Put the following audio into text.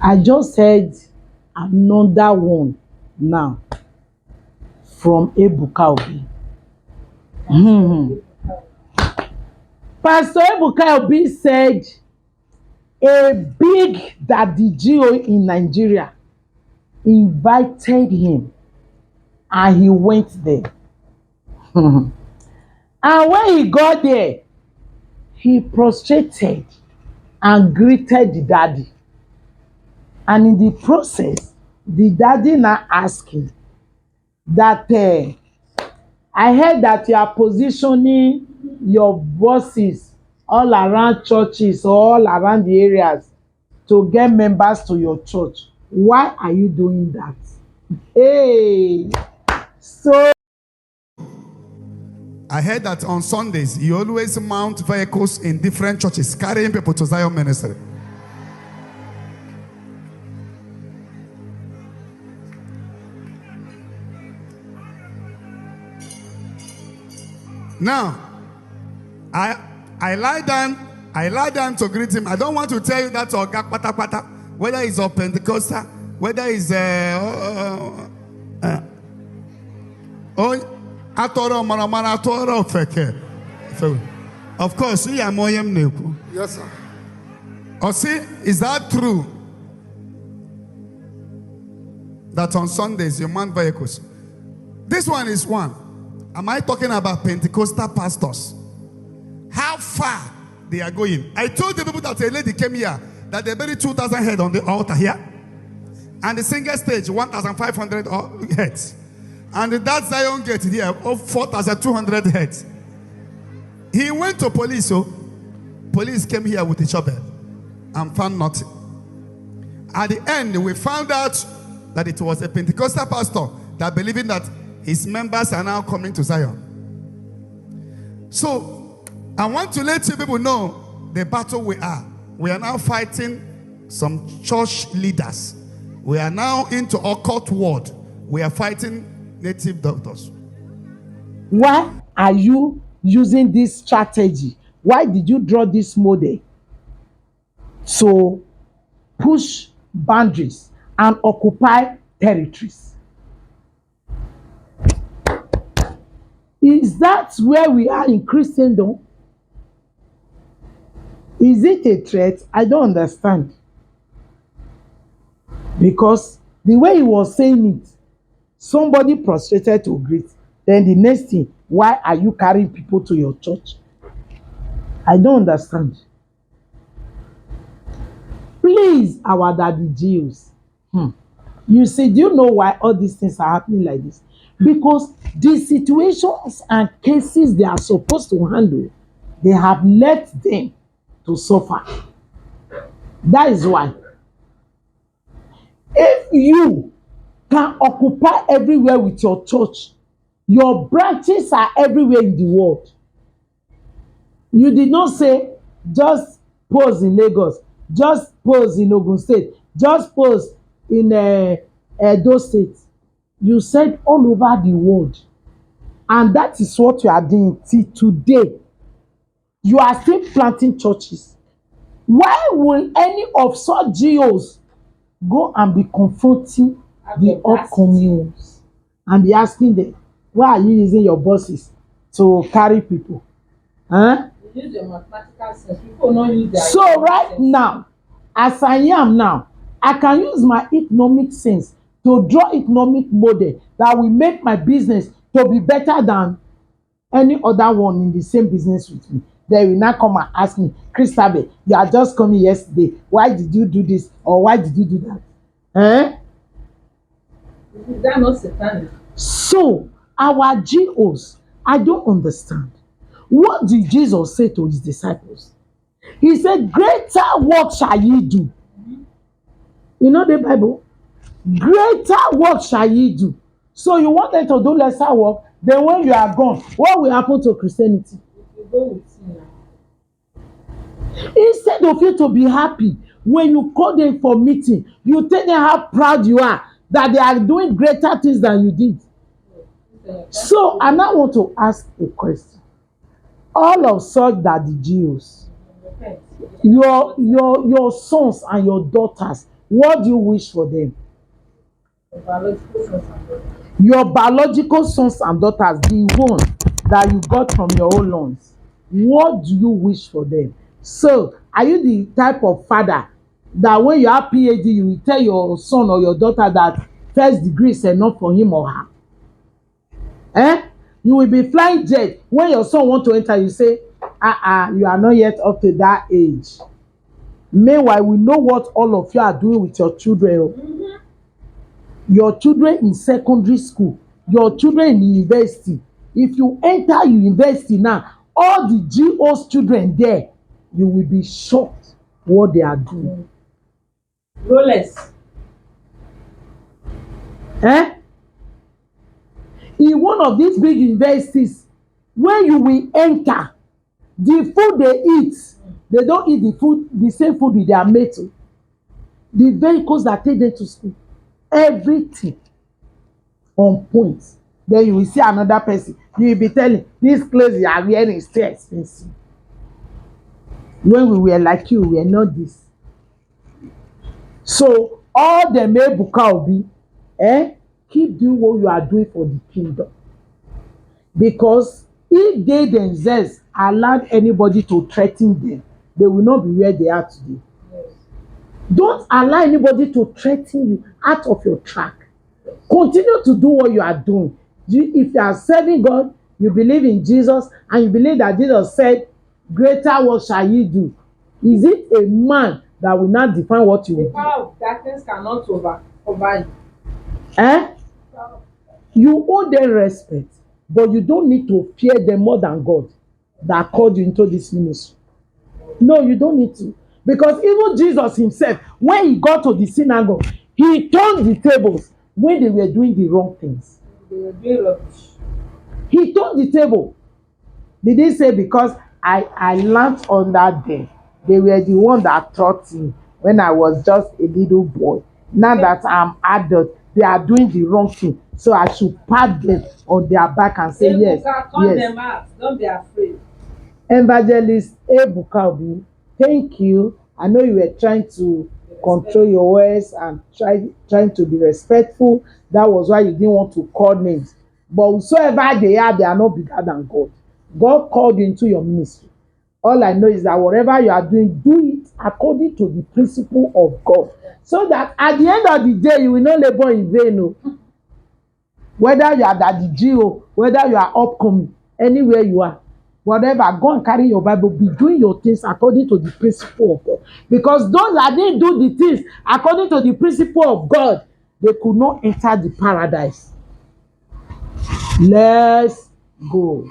I just heard another one now from Ebuka. Pastor Ebuka said a big daddy G.O in Nigeria invited him and he went there. And when he got there, he prostrated and greeted the daddy. And in the process, the daddy now asked him that I heard that you are positioning your bosses all around churches or all around the areas to get members to your church. Why are you doing that? Hey, so I heard that on Sundays, you always mount vehicles in different churches, carrying people to Zion Ministry. Now, I lie down to greet him. I don't want to tell you that Oga Pata Pata, whether he's a Pentecostal, whether he's Atoro Maramana Atoro Feke. Of course, he am Moyem Neku. Yes, sir. Or see, is that true? That on Sundays you mount vehicles. This one is one. Am I talking about Pentecostal pastors? How far they are going? I told the people that a lady came here that they buried 2,000 heads on the altar here, and the single stage 1,500 heads, and that Zion gate here of 4,200 heads. He went to police, so police came here with a shovel and found nothing. At the end, we found out that it was a Pentecostal pastor that believing that his members are now coming to Zion. So, I want to let you people know the battle we are. We are now fighting some church leaders. We are now into occult world. We are fighting native doctors. why are you using this strategy? Why did you draw this model to push boundaries and occupy territories? Is that where we are in Christendom? Is it a threat? I don't understand. Because the way he was saying it, somebody prostrated to greet. Then the next thing, why are you carrying people to your church? I don't understand. Please, our daddy G.Os. You see, do you know why all these things are happening like this? Because the situations and cases they are supposed to handle, they have left them to suffer. That is why. If you can occupy everywhere with your church, your branches are everywhere in the world. You did not say just pose in Lagos, just pose in Ogun State, just pose in Edo State. You said all over the world. And that is what you are doing till today. You are still planting churches. Why will any of such G.Os go and be confronting the upcoming ones and be asking them, why are you using your bosses to carry people? Huh? Use your mathematical sense. People don't use their So right now, as I am now, I can use my economic sense to draw economic model that will make my business to be better than any other one in the same business with me. They will now come and ask me, Christabel, you are just coming yesterday. Why did you do this? Or why did you do that? Eh? Is that not satanic? So, our G.Os, I don't understand. What did Jesus say to his disciples? He said, greater work shall ye do. You know the Bible? Greater work shall ye do. So you want them to do lesser work, then when you are gone, what will happen to Christianity? You go with you now. Instead of you to be happy, when you call them for meeting, you tell them how proud you are that they are doing greater things than you did. So I now want to ask a question. All of such that the G.Os, your sons and your daughters What do you wish for them? The biological sons and daughters. Your biological sons and daughters, the one that you got from your own loins, what do you wish for them? So, are you the type of father that when you have PhD, you will tell your son or your daughter that first degree is enough for him or her? You will be flying jet. When your son want to enter, you say, you are not yet up to that age. Meanwhile, we know what all of you are doing with your children. Your children in secondary school, your children in university. If you enter university now, all the G.Os children there, you will be shocked what they are doing. Rolex. In one of these big universities, when you will enter, the food they eat, they don't eat the same food with their mates. The vehicles that take them to school, everything on point. Then you will see another person, you will be telling, this clothes you are wearing is too expensive. When we were like you, we were not this. So all the Ebuka will be, keep doing what you are doing for the kingdom. Because if they themselves allowed anybody to threaten them, they will not be where they are today. Yes. Don't allow anybody to threaten you out of your track. Continue to do what you are doing. If you are serving God, you believe in Jesus, and you believe that Jesus said, greater what shall you do? Is it a man that will not define what you will The do? power of darkness cannot over you. You owe them respect, but you don't need to fear them more than God that called you into this ministry. No, you don't need to. Because even Jesus himself, when he got to the synagogue, he turned the tables when they were doing the wrong things. They were doing rubbish. He turned the table. Did he say because I learned on that day? They were the one that taught me when I was just a little boy. Now that I'm adult, they are doing the wrong thing. So I should pat them on their back and say, yes, Ebuka, call yes. them out. Don't be afraid. Evangelist Ebuka, thank you. I know you were trying to control your words and trying to be respectful. That was why you didn't want to call names. But whosoever they are not bigger than God. God called you into your ministry. All I know is that whatever you are doing, do it according to the principle of God. So that at the end of the day, you will not labor in vain. No. Whether you are at the G.O, whether you are upcoming, anywhere you are, whatever, go and carry your Bible, be doing your things according to the principle of God. Because those that didn't do the things according to the principle of God, they could not enter the paradise. Let's go.